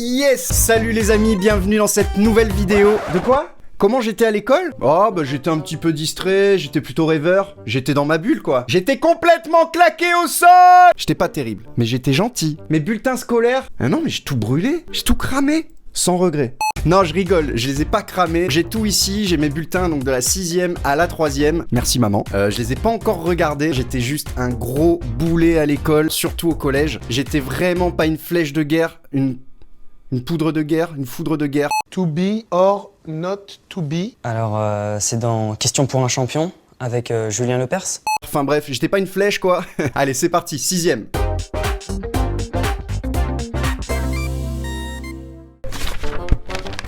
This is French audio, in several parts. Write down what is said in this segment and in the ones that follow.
Yes! Salut les amis, bienvenue dans cette nouvelle vidéo. De quoi? Comment j'étais à l'école? Oh bah j'étais un petit peu distrait, j'étais plutôt rêveur, j'étais dans ma bulle quoi. J'étais complètement claqué au sol! J'étais pas terrible, mais j'étais gentil. Mes bulletins scolaires? Ah non mais j'ai tout brûlé, j'ai tout cramé. Sans regret. Non, je rigole, je les ai pas cramés. J'ai tout ici, j'ai mes bulletins donc de la 6ème à la 3ème. Merci maman. Je les ai pas encore regardés. J'étais juste un gros boulet à l'école, surtout au collège. J'étais vraiment pas une flèche de guerre, une poudre de guerre, une foudre de guerre. To be or not to be. Alors, c'est dans Question pour un champion, avec Julien Lepers. Enfin bref, j'étais pas une flèche quoi. Allez, c'est parti, 6ème.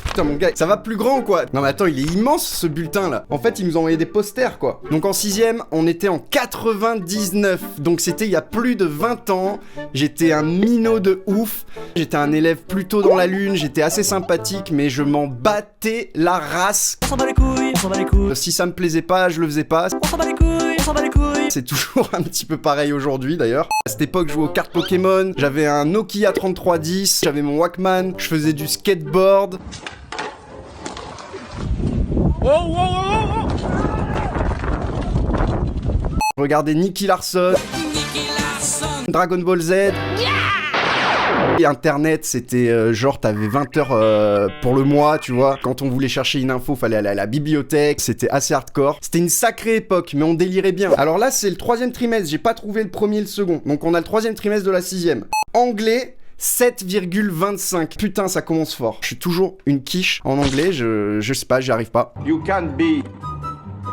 Putain mon gars, ça va plus grand quoi. Non mais attends, il est immense ce bulletin là. En fait, ils nous ont envoyé des posters quoi. Donc en 6ème, on était en 99. Donc c'était il y a plus de 20 ans. J'étais un minot de ouf. J'étais un élève plutôt dans la lune. J'étais assez sympathique, mais je m'en battais la race. On s'en bat les couilles, on s'en bat les couilles. Si ça me plaisait pas, je le faisais pas. On s'en bat les couilles, on s'en bat les couilles. C'est toujours un petit peu pareil aujourd'hui d'ailleurs. À cette époque, je jouais aux cartes Pokémon. J'avais un Nokia 3310. J'avais mon Walkman. Je faisais du skateboard. Regardez Nicky Larson, Dragon Ball Z. Et Internet, c'était genre t'avais 20 heures pour le mois, tu vois. Quand on voulait chercher une info, fallait aller à la bibliothèque. C'était assez hardcore. C'était une sacrée époque, mais on délirait bien. Alors là, c'est le 3ème trimestre. J'ai pas trouvé le premier et le second. Donc on a le 3ème trimestre de la 6ème. Anglais. 7,25. Putain, ça commence fort. Je suis toujours une quiche en anglais, je sais pas, j'y arrive pas. You can be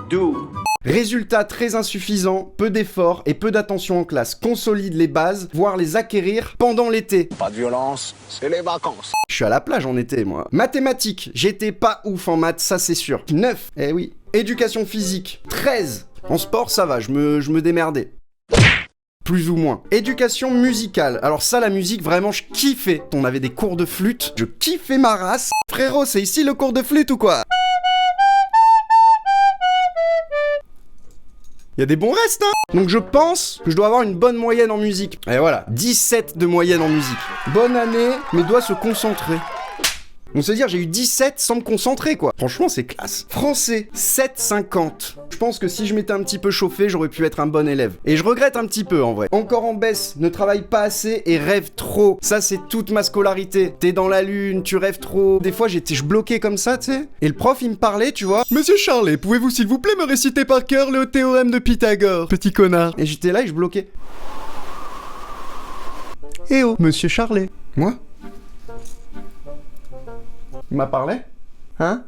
do. Résultat très insuffisant, peu d'efforts et peu d'attention en classe. Consolide les bases, voire les acquérir pendant l'été. Pas de violence, c'est les vacances. Je suis à la plage en été, moi. Mathématiques, j'étais pas ouf en maths, ça c'est sûr. 9, eh oui. Éducation physique, 13. En sport, ça va, je me démerdais. Plus ou moins. Éducation musicale. Alors ça, la musique, vraiment, je kiffais. On avait des cours de flûte. Je kiffais ma race. Frérot, c'est ici le cours de flûte ou quoi? Il y a des bons restes, hein? Donc je pense que je dois avoir une bonne moyenne en musique. Et voilà, 17 de moyenne en musique. Bonne année, mes doigts se concentrer. On se dire, j'ai eu 17 sans me concentrer, quoi. Franchement, c'est classe. Français, 7,50. Je pense que si je m'étais un petit peu chauffé, j'aurais pu être un bon élève. Et je regrette un petit peu, en vrai. Encore en baisse, ne travaille pas assez et rêve trop. Ça, c'est toute ma scolarité. T'es dans la lune, tu rêves trop. Des fois, je bloquais comme ça, tu sais. Et le prof, il me parlait, tu vois. Monsieur Charlet, pouvez-vous s'il vous plaît me réciter par cœur le théorème de Pythagore? Petit connard. Et j'étais là et je bloquais. Eh oh, Monsieur Charlet. Moi? Il m'a parlé? Hein?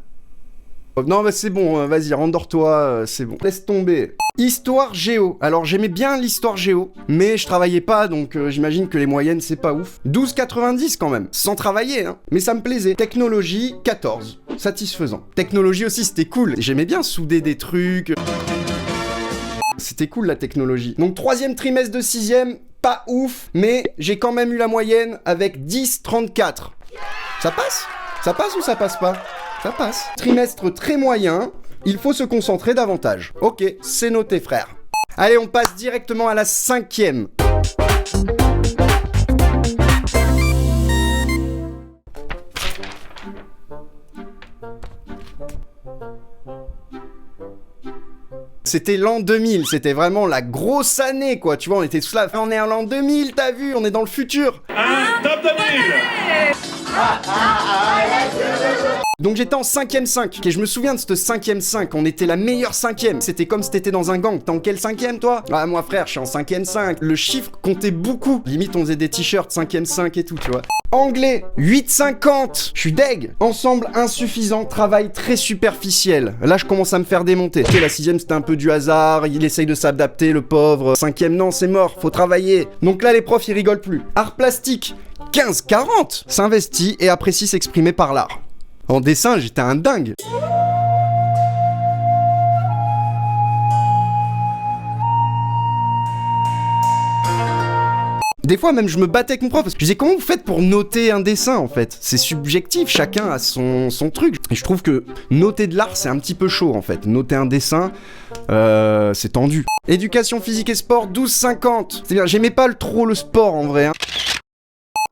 Non, bah c'est bon, vas-y, rendors-toi, c'est bon. Laisse tomber. Histoire géo. Alors, j'aimais bien l'histoire géo, mais je travaillais pas, donc j'imagine que les moyennes, c'est pas ouf. 12,90 quand même, sans travailler, hein. Mais ça me plaisait. Technologie, 14. Satisfaisant. Technologie aussi, c'était cool. J'aimais bien souder des trucs. C'était cool, la technologie. Donc, 3ème trimestre de 6ème, pas ouf, mais j'ai quand même eu la moyenne avec 10,34. Ça passe? Ça passe ou ça passe pas? Ça passe. Trimestre très moyen, il faut se concentrer davantage. Ok, c'est noté frère. Allez, on passe directement à la 5ème. C'était l'an 2000, c'était vraiment la grosse année quoi, tu vois, on était tous là, on est en l'an 2000, t'as vu, on est dans le futur. Top 2000. Donc j'étais en 5ème 5, et je me souviens de cette 5ème 5, on était la meilleure 5ème. C'était comme si t'étais dans un gang, t'es en quelle 5ème toi? Ah moi frère, je suis en 5ème 5, le chiffre comptait beaucoup. Limite on faisait des t-shirts 5ème 5 et tout, tu vois. Anglais, 8,50. Je suis deg. Ensemble insuffisant, travail très superficiel. Là, je commence à me faire démonter. Ok, la 6ème, c'était un peu du hasard. Il essaye de s'adapter, le pauvre. 5ème, non, c'est mort. Faut travailler. Donc là, les profs, ils rigolent plus. Art plastique, 15,40. S'investit et apprécie s'exprimer par l'art. En dessin, j'étais un dingue. Des fois même je me battais avec mon prof parce que je disais comment vous faites pour noter un dessin en fait? C'est subjectif, chacun a son truc. Et je trouve que noter de l'art c'est un petit peu chaud en fait. Noter un dessin, c'est tendu. Éducation physique et sport, 12,50. C'est-à-dire j'aimais pas trop le sport en vrai. Hein.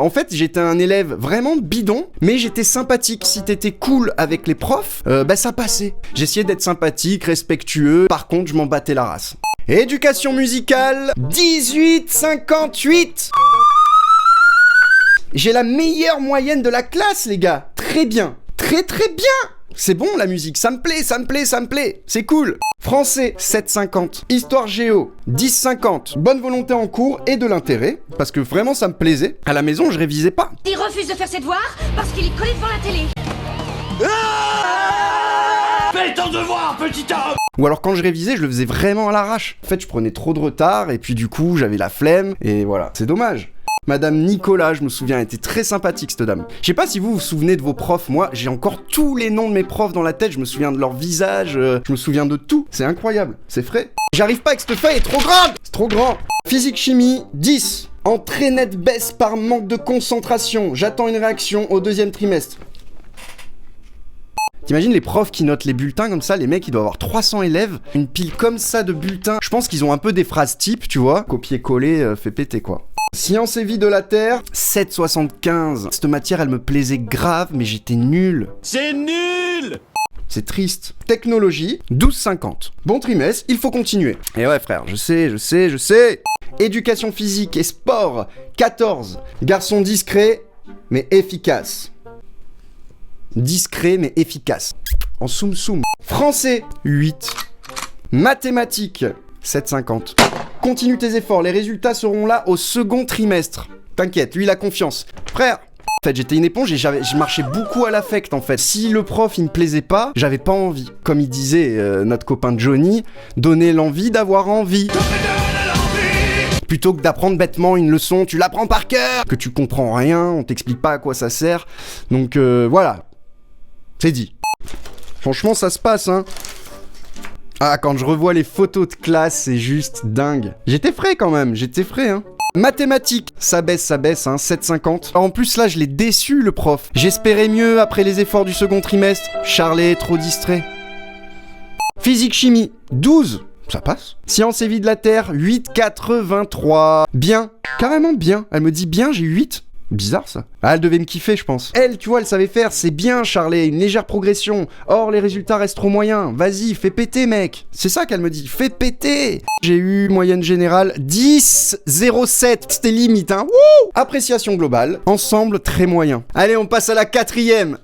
En fait, j'étais un élève vraiment bidon, mais j'étais sympathique. Si t'étais cool avec les profs, bah ça passait. J'essayais d'être sympathique, respectueux. Par contre, je m'en battais la race. Éducation musicale, 18,58. J'ai la meilleure moyenne de la classe, les gars. Très bien. Très très bien. C'est bon la musique, ça me plaît, ça me plaît, ça me plaît. C'est cool. Français, 7,50. Histoire géo, 10,50. Bonne volonté en cours et de l'intérêt, parce que vraiment ça me plaisait. À la maison, je révisais pas. Il refuse de faire ses devoirs parce qu'il est collé devant la télé. Fais ton devoir, petit homme! Ou alors quand je révisais, je le faisais vraiment à l'arrache. En fait, je prenais trop de retard et puis du coup, j'avais la flemme et voilà. C'est dommage. Madame Nicolas, je me souviens, elle était très sympathique cette dame. Je sais pas si vous vous souvenez de vos profs, moi j'ai encore tous les noms de mes profs dans la tête, je me souviens de leur visage, je me souviens de tout. C'est incroyable, c'est frais. J'arrive pas avec cette feuille, elle est trop grande! C'est trop grand. Physique chimie, 10. Entrée nette baisse par manque de concentration. J'attends une réaction au deuxième trimestre. T'imagines les profs qui notent les bulletins comme ça, les mecs ils doivent avoir 300 élèves, une pile comme ça de bulletins. Je pense qu'ils ont un peu des phrases types, tu vois. Copier-coller, fait péter quoi. Sciences et vie de la Terre, 7,75. Cette matière, elle me plaisait grave, mais j'étais nul. C'est nul! C'est triste. Technologie, 12,50. Bon trimestre, il faut continuer. Et ouais frère, je sais. Éducation physique et sport, 14. Garçon discret, mais efficace. Discret, mais efficace. En soum. Français, 8. Mathématiques, 7,50. Continue tes efforts, les résultats seront là au second trimestre. T'inquiète, lui il a confiance. Frère, en fait j'étais une éponge et je marchais beaucoup à l'affect en fait. Si le prof il me plaisait pas, j'avais pas envie. Comme il disait notre copain Johnny, donner l'envie d'avoir envie. Plutôt que d'apprendre bêtement une leçon, tu l'apprends par cœur, que tu comprends rien, on t'explique pas à quoi ça sert. Donc voilà, c'est dit. Franchement ça se passe hein. Ah, quand je revois les photos de classe, c'est juste dingue. J'étais frais quand même, hein. Mathématiques, ça baisse, hein, 7,50. En plus, là, je l'ai déçu, le prof. J'espérais mieux après les efforts du second trimestre. Charlet est trop distrait. Physique-chimie, 12. Ça passe. Sciences et vie de la Terre, 8,83. Bien, carrément bien. Elle me dit bien, j'ai 8. Bizarre ça. Ah, elle devait me kiffer, je pense. Elle, tu vois, elle savait faire. C'est bien, Charlet, une légère progression. Or, les résultats restent trop moyens. Vas-y, fais péter, mec. C'est ça qu'elle me dit. Fais péter. J'ai eu moyenne générale 10,07. C'était limite, hein. Wouh! Appréciation globale. Ensemble, très moyen. Allez, on passe à la 4e.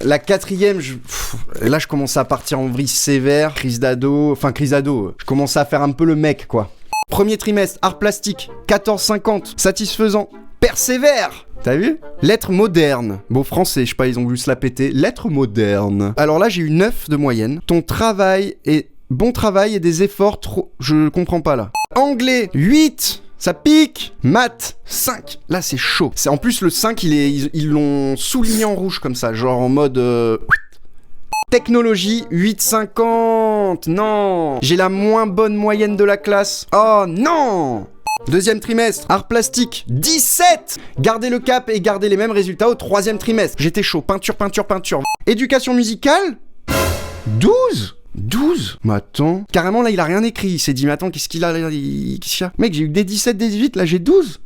La 4e, là je commençais à partir en vrille sévère, crise d'ado, je commençais à faire un peu le mec quoi. Premier trimestre, art plastique, 14,50, satisfaisant, persévère. T'as vu? Lettres modernes. Bon, français, je sais pas, ils ont voulu se la péter. Lettres modernes. Alors là, j'ai eu 9 de moyenne. Ton travail et bon travail et des efforts trop... Je comprends pas là. Anglais, 8. Ça pique. Maths, 5. Là, c'est chaud. En plus, le 5, ils l'ont souligné en rouge comme ça, genre en mode... Technologie, 8,50. Non. J'ai la moins bonne moyenne de la classe. Oh non. Deuxième trimestre, art plastique, 17. Gardez le cap et gardez les mêmes résultats au troisième trimestre. J'étais chaud, peinture. Éducation musicale, 12. 12. Mais attends, carrément là il a rien écrit. Il s'est dit mais attends qu'est-ce qu'il a, Mec j'ai eu des 17, des 18, là j'ai 12.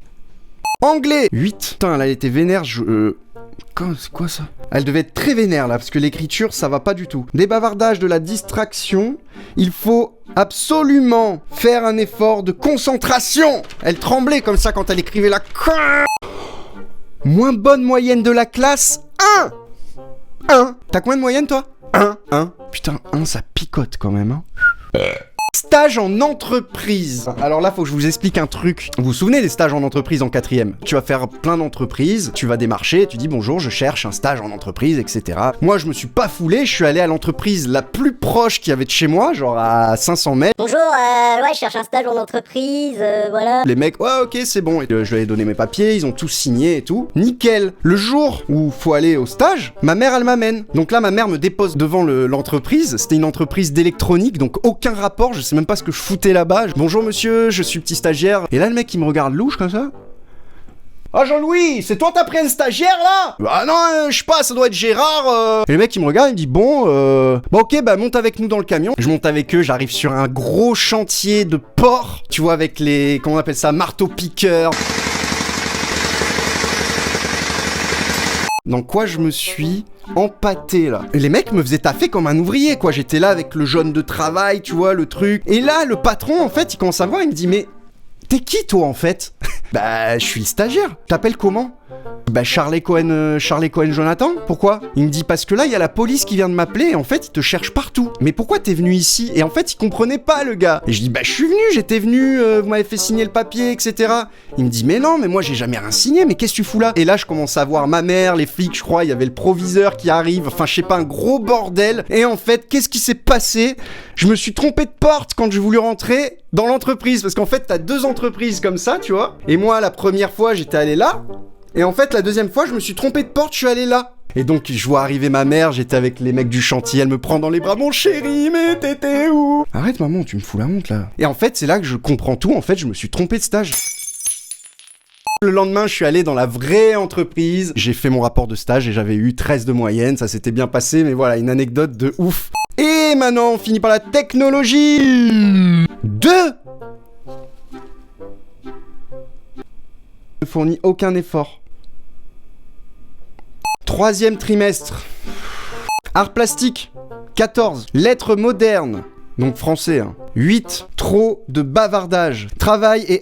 Anglais, 8. Putain là elle était vénère, c'est quoi ça? Elle devait être très vénère là, parce que l'écriture ça va pas du tout. Des bavardages, de la distraction. Il faut absolument faire un effort de concentration. Elle tremblait comme ça quand elle écrivait la... Moins bonne moyenne de la classe, 1. T'as combien de moyenne toi? 1. Putain, 1 ça picote quand même hein. Stage en entreprise. Alors là, faut que je vous explique un truc. Vous vous souvenez des stages en entreprise en 4e? Tu vas faire plein d'entreprises, tu vas démarcher, tu dis bonjour, je cherche un stage en entreprise, etc. Moi, je me suis pas foulé, je suis allé à l'entreprise la plus proche qu'il y avait de chez moi, genre à 500 mètres. Bonjour, ouais, je cherche un stage en entreprise, voilà. Les mecs, ouais, ok, c'est bon. Et, je leur ai donné mes papiers, ils ont tous signé et tout. Nickel. Le jour où faut aller au stage, ma mère, elle m'amène. Donc là, ma mère me dépose devant l'entreprise. C'était une entreprise d'électronique, donc aucun rapport. Je sais même pas ce que je foutais là-bas. Bonjour monsieur, je suis petit stagiaire. Et là, le mec, il me regarde louche comme ça. Ah Jean-Louis, c'est toi t'as pris un stagiaire là? Ah non, je sais pas, ça doit être Gérard. Et le mec il me regarde, il me dit bon, bah ok, bah monte avec nous dans le camion. Je monte avec eux, j'arrive sur un gros chantier de porc, tu vois, avec les, comment on appelle ça, marteau-piqueur. Dans quoi je me suis empâté là. Et les mecs me faisaient taffer comme un ouvrier quoi. J'étais là avec le jaune de travail, tu vois, le truc. Et là, le patron, en fait, il commence à voir, il me dit mais t'es qui toi en fait? Bah, je suis le stagiaire. T'appelles comment? Bah, Charlie Cohen Jonathan. Pourquoi? Il me dit parce que là, il y a la police qui vient de m'appeler et en fait, ils te cherchent partout. Mais pourquoi t'es venu ici? Et en fait, il comprenait pas le gars. Et je dis bah, je suis venu, j'étais venu, vous m'avez fait signer le papier, etc. Il me dit mais non, mais moi j'ai jamais rien signé, mais qu'est-ce que tu fous là? Et là, je commence à voir ma mère, les flics, je crois, il y avait le proviseur qui arrive, enfin, je sais pas, un gros bordel. Et en fait, qu'est-ce qui s'est passé? Je me suis trompé de porte quand j'ai voulu rentrer dans l'entreprise, parce qu'en fait, t'as deux entreprises comme ça, tu vois. Et moi, la première fois, j'étais allé là. Et en fait, la deuxième fois, je me suis trompé de porte, je suis allé là. Et donc, je vois arriver ma mère, j'étais avec les mecs du chantier, elle me prend dans les bras, mon chéri, mais t'étais où? Arrête maman, tu me fous la honte là. Et en fait, c'est là que je comprends tout, en fait, je me suis trompé de stage. Le lendemain, je suis allé dans la vraie entreprise, j'ai fait mon rapport de stage et j'avais eu 13 de moyenne, ça s'était bien passé, mais voilà, une anecdote de ouf. Et maintenant, on finit par la technologie. 2. Ne fournit aucun effort. 3e trimestre. Art plastique. 14. Lettres modernes. Donc français. 8. Trop de bavardage. Travail et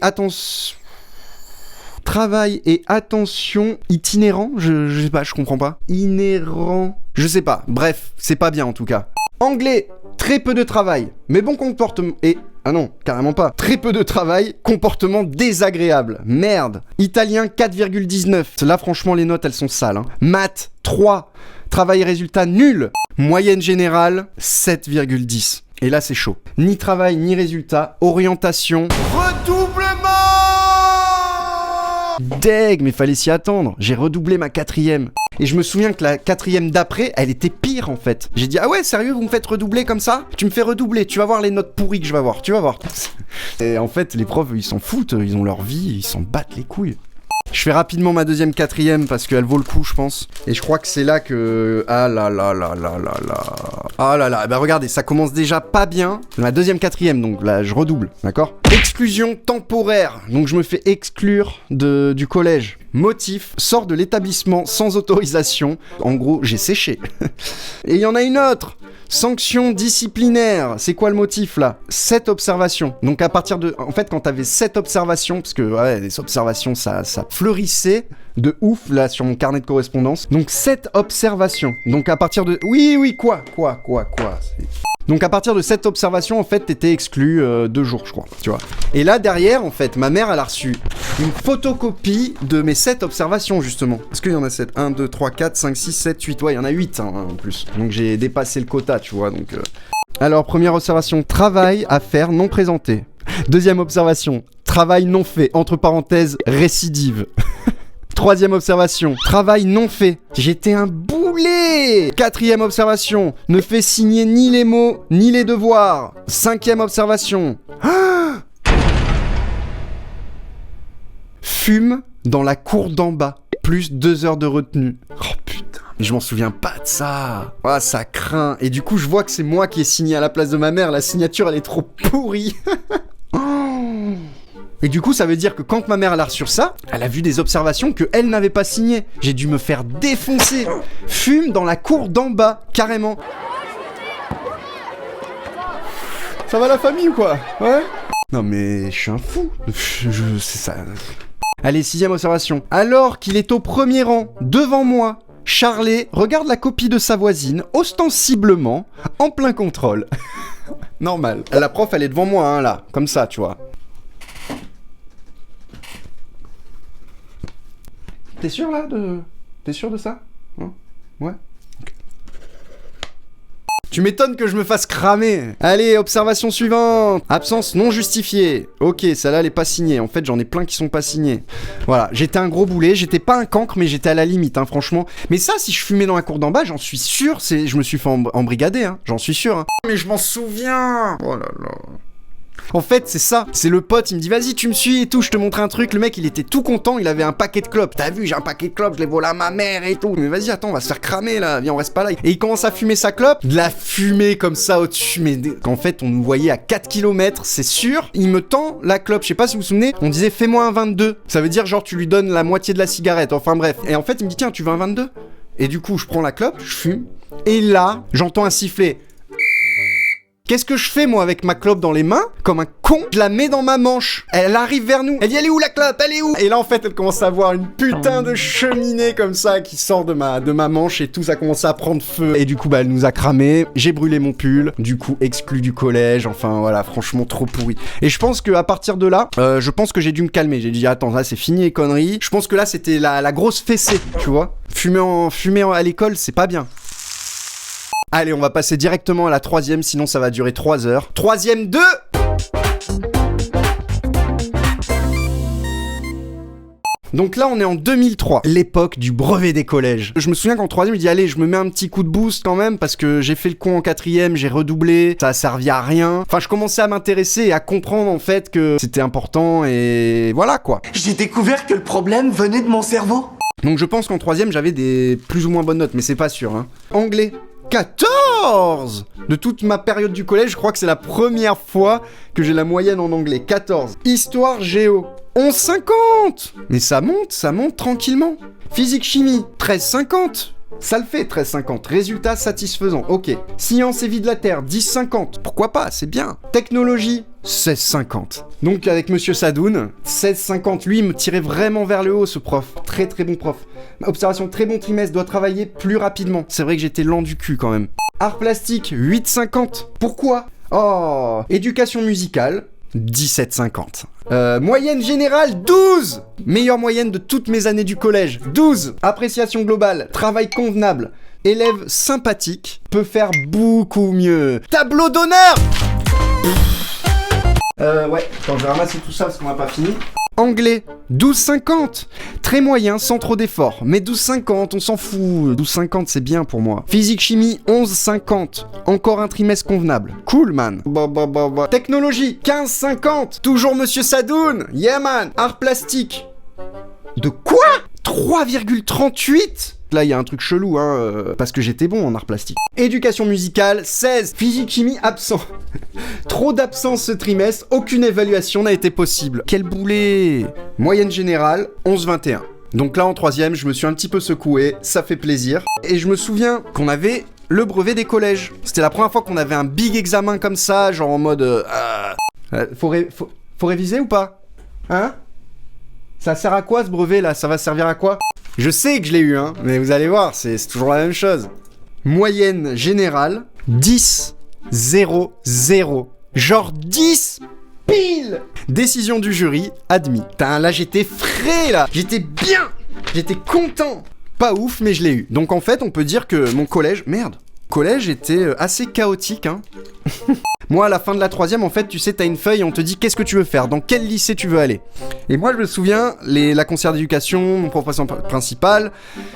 attention itinérant. Je sais pas, je comprends pas. Inhérent. Je sais pas. Bref, c'est pas bien en tout cas. Anglais. Très peu de travail. Mais bon comportement. Et... ah non, carrément pas. Très peu de travail, comportement désagréable. Merde. Italien 4,19. Là franchement les notes elles sont sales. Hein. Maths 3. Travail et résultat nul. Moyenne générale 7,10. Et là c'est chaud. Ni travail ni résultat. Orientation. Redoublement. Deg, mais fallait s'y attendre. J'ai redoublé ma 4e. Et je me souviens que la 4e d'après, elle était pire en fait. J'ai dit ah ouais sérieux vous me faites redoubler comme ça? Tu me fais redoubler, tu vas voir les notes pourries que je vais avoir, tu vas voir. Et en fait les profs ils s'en foutent, ils ont leur vie, ils s'en battent les couilles. Je fais rapidement ma 2e 4e parce qu'elle vaut le coup je pense. Et je crois que c'est là que... ah là là là là là là. Ah là là, bah regardez, ça commence déjà pas bien. Ma 2e 4e, donc là je redouble, d'accord? Exclusion temporaire, donc je me fais exclure du collège. Motif, sort de l'établissement sans autorisation. En gros, j'ai séché. Et il y en a une autre. Sanction disciplinaire. C'est quoi le motif là? 7 observations. Donc à partir de... en fait, quand t'avais 7 observations, parce que ouais, les observations, ça fleurissait de ouf là sur mon carnet de correspondance. Donc 7 observations. Donc à partir de... oui, quoi Donc à partir de cette observation, en fait, t'étais exclu 2 jours, je crois, tu vois. Et là, derrière, en fait, ma mère, elle a reçu une photocopie de mes 7 observations, justement. Est-ce qu'il y en a 7? 1, 2, 3, 4, 5, 6, 7, 8. Ouais, il y en a 8, hein, en plus. Donc j'ai dépassé le quota, tu vois, donc... Alors, première observation, travail à faire non présenté. Deuxième observation, travail non fait, entre parenthèses, récidive. 3e observation, travail non fait. J'étais un boulet. 4e observation, ne fait signer ni les mots, ni les devoirs. 5e observation. Fume dans la cour d'en bas. Plus 2 heures de retenue. Oh putain, mais je m'en souviens pas de ça. Ah, ça craint. Et du coup, je vois que c'est moi qui ai signé à la place de ma mère. La signature, elle est trop pourrie. Et du coup, ça veut dire que quand ma mère elle a reçu ça, elle a vu des observations que elle n'avait pas signées. J'ai dû me faire défoncer. Fume dans la cour d'en bas, carrément. Ça va la famille ou quoi? Ouais? Non mais je suis un fou. C'est ça. Allez, 6e observation. Alors qu'il est au premier rang, devant moi, Charlie regarde la copie de sa voisine, ostensiblement, en plein contrôle. Normal. La prof, elle est devant moi, hein, là. Comme ça, tu vois. T'es sûr, là, T'es sûr de ça? Hein? Ouais? Okay. Tu m'étonnes que je me fasse cramer. Allez, observation suivante. Absence non justifiée. Ok, celle-là, elle est pas signée. En fait, j'en ai plein qui sont pas signés. Voilà, j'étais un gros boulet. J'étais pas un cancre, mais j'étais à la limite, hein, franchement. Mais ça, si je fumais dans la cour d'en bas, j'en suis sûr, je me suis fait embrigader, hein. J'en suis sûr, hein. Mais je m'en souviens. Oh là là. En fait, c'est ça. C'est le pote, il me dit vas-y, tu me suis et tout, je te montre un truc. Le mec, il était tout content, il avait un paquet de clopes. T'as vu, j'ai un paquet de clopes, je l'ai volé à ma mère et tout. Mais vas-y, attends, on va se faire cramer là, viens, on reste pas là. Et il commence à fumer sa clope, de la fumée comme ça au-dessus. Mais en fait, on nous voyait à 4 km, c'est sûr. Il me tend la clope, je sais pas si vous vous souvenez, on disait fais-moi un 22. Ça veut dire genre tu lui donnes la moitié de la cigarette, enfin bref. Et en fait, il me dit tiens, tu veux un 22 ? Et du coup, je prends la clope, je fume. Et là, j'entends un sifflet. Qu'est-ce que je fais moi avec ma clope dans les mains? Comme un con, je la mets dans ma manche. Elle arrive vers nous. Elle dit elle est où la clope? Elle est où? Et là en fait elle commence à avoir une putain de cheminée comme ça qui sort de ma manche et tout ça commence à prendre feu. Et du coup bah elle nous a cramé. J'ai brûlé mon pull. Du coup exclu du collège. Enfin voilà, franchement trop pourri. Et je pense qu'à partir de là, je pense que j'ai dû me calmer. J'ai dit attends là c'est fini les conneries. Je pense que là c'était la grosse fessée, tu vois. Fumer à l'école c'est pas bien. Allez, on va passer directement à la troisième, sinon ça va durer 3 heures. Troisième de... Donc là, on est en 2003, l'époque du brevet des collèges. Je me souviens qu'en troisième, il dit allez, je me mets un petit coup de boost quand même, parce que j'ai fait le con en quatrième, j'ai redoublé, ça a servi à rien. Enfin, je commençais à m'intéresser et à comprendre en fait que c'était important et voilà quoi. J'ai découvert que le problème venait de mon cerveau. Donc je pense qu'en troisième, j'avais des plus ou moins bonnes notes, mais c'est pas sûr. Hein. Anglais. 14 ! De toute ma période du collège, je crois que c'est la première fois que j'ai la moyenne en anglais. 14. Histoire géo. 11,50 ! Mais ça monte tranquillement. Physique chimie. 13,50 ! Ça le fait, 13,50. Résultat satisfaisant. Ok. Science et vie de la Terre. 10,50. Pourquoi pas, c'est bien. Technologie. 16,50. Donc avec Monsieur Sadoun, 16,50. Lui, il me tirait vraiment vers le haut, ce prof. Très très bon prof. Observation, très bon trimestre, doit travailler plus rapidement. C'est vrai que j'étais lent du cul quand même. Art plastique, 8,50. Pourquoi ? Oh. Éducation musicale, 17,50. Moyenne générale, 12. Meilleure moyenne de toutes mes années du collège, 12. Appréciation globale, travail convenable. Élève sympathique, peut faire beaucoup mieux. Tableau d'honneur. Ouais, attends, je vais ramasser tout ça parce qu'on n'a pas fini. Anglais, 12,50. Très moyen, sans trop d'efforts. Mais 12,50, on s'en fout. 12,50, c'est bien pour moi. Physique chimie, 11,50. Encore un trimestre convenable. Cool, man. Bah. Technologie, 15,50. Toujours Monsieur Sadoun. Yeah, man. Art plastique. De quoi ? 3,38 ? Là, il y a un truc chelou, hein, parce que j'étais bon en art plastique. Éducation musicale, 16. Physique, chimie, absent. Trop d'absence ce trimestre, aucune évaluation n'a été possible. Quel boulet. Moyenne générale, 11,21. Donc là, en troisième, je me suis un petit peu secoué, ça fait plaisir. Et je me souviens qu'on avait le brevet des collèges. C'était la première fois qu'on avait un big examen comme ça, genre en mode... Faut réviser ou pas ? Hein ? Ça sert à quoi ce brevet là ? Ça va servir à quoi ? Je sais que je l'ai eu, hein, mais vous allez voir, c'est toujours la même chose. Moyenne générale, 10, 0, 0. Genre 10 pile. Décision du jury, admis. Putain, là j'étais frais là, j'étais bien, j'étais content. Pas ouf, mais je l'ai eu. Donc en fait, on peut dire que mon collège était assez chaotique, hein. Moi, à la fin de la troisième, en fait, tu sais, t'as une feuille et on te dit qu'est-ce que tu veux faire, dans quel lycée tu veux aller. Et moi, je me souviens, la conseillère d'éducation, mon professeur principal,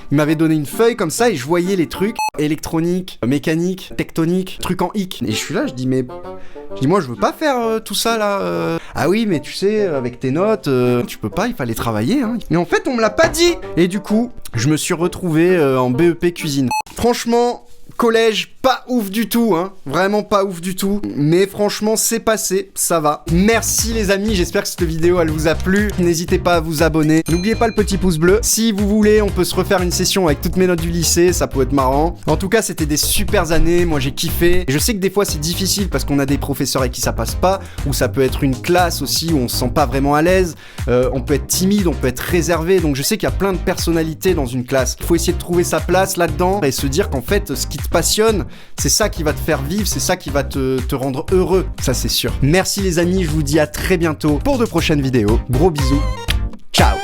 il m'avait donné une feuille comme ça et je voyais les trucs électronique, mécanique, tectonique, trucs en hic. Et je suis là, je dis moi, je veux pas faire tout ça là. Ah oui, mais tu sais, avec tes notes, tu peux pas, il fallait travailler. Hein. Et en fait, on me l'a pas dit. Et du coup, je me suis retrouvé en BEP cuisine. Franchement. Collège, pas ouf du tout, hein. Vraiment pas ouf du tout. Mais franchement, c'est passé, ça va. Merci les amis, j'espère que cette vidéo, elle vous a plu. N'hésitez pas à vous abonner. N'oubliez pas le petit pouce bleu. Si vous voulez, on peut se refaire une session avec toutes mes notes du lycée, ça peut être marrant. En tout cas, c'était des super années, moi j'ai kiffé. Et je sais que des fois, c'est difficile parce qu'on a des professeurs avec qui ça passe pas, ou ça peut être une classe aussi où on se sent pas vraiment à l'aise. On peut être timide, on peut être réservé. Donc je sais qu'il y a plein de personnalités dans une classe. Il faut essayer de trouver sa place là-dedans et se dire qu'en fait, ce qui te passionne, c'est ça qui va te faire vivre, c'est ça qui va te rendre heureux, ça c'est sûr. Merci les amis, je vous dis à très bientôt pour de prochaines vidéos. Gros bisous, ciao.